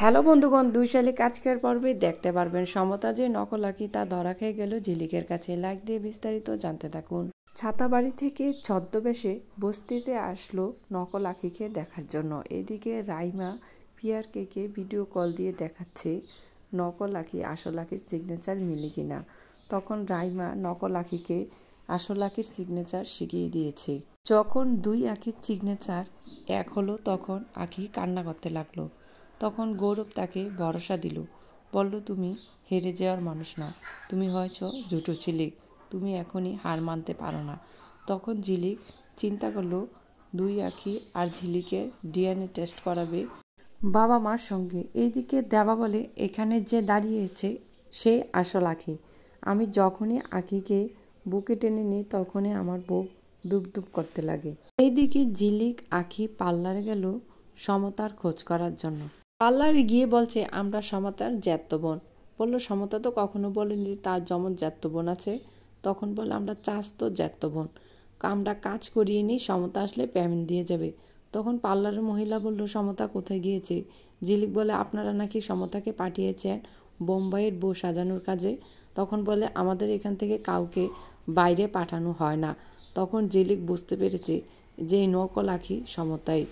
Hello বন্ধুগণ, ২ শালিক আজকের পর্বে দেখতে পারবেন সমতা যে নকল আঁখি তা ধরা খেয়ে গেল ঝিলিকের কাছে। লাইক দিয়ে বিস্তারিত জানতে থাকুন। ছাতাবাড়ি থেকে ছদ্মবেশে বস্তিতে আসলো নকল আঁখিকে দেখার জন্য। এদিকে রাইমা পিয়ারকে ভিডিও কল দিয়ে দেখাচ্ছে নকল আঁখি আসল আঁখির সিগনেচার মিলে কিনা। তখন রাইমা নকল আঁখিকে আসল আঁখির সিগনেচার শিখিয়ে দিয়েছে। যখন দুই আঁখির সিগনেচার এক হলো তখন আঁখি কান্না করতে লাগলো। তখন গৌরব তাকে ভরসা দিল, বলল, তুমি হেরে যাওয়ার মানুষ না, তুমি হয়েছ জুটো ঝিলিক, তুমি এখনই হার মানতে পারো না। তখন ঝিলিক চিন্তা করলো দুই আঁখি আর ঝিলিকের ডিএনএ টেস্ট করাবে বাবা মার সঙ্গে। এইদিকে দেবা বলে, এখানে যে দাঁড়িয়েছে সে আসল আঁখি। আমি যখনই আঁখিকে বুকে টেনে নিই তখনই আমার বুক দুপ দুপ করতে লাগে। এইদিকে ঝিলিক আঁখি পার্লারে গেল সমতার খোঁজ করার জন্য। পার্লারে গিয়ে বলছে, আমরা সমতার জ্যাঠতো বোন। বললো, সমতা তো কখনো বলেনি তার যেমন জ্যাঠতো বোন আছে। তখন বললো, আমরা চাচাতো জ্যাঠতো বোন, আমরা কাজ করিয়ে নিই, সমতা আসলে পেমেন্ট দিয়ে যাবে। তখন পার্লারের মহিলা বলল, সমতা কোথায় গিয়েছে? ঝিলিক বলে, আপনারা নাকি সমতাকে পাঠিয়েছেন বোম্বাইয়ের বউ সাজানোর কাজে। তখন বলে, আমাদের এখান থেকে কাউকে বাইরে পাঠানো হয় না। তখন ঝিলিক বুঝতে পেরেছে যে এই নকল আঁখি সমতাই।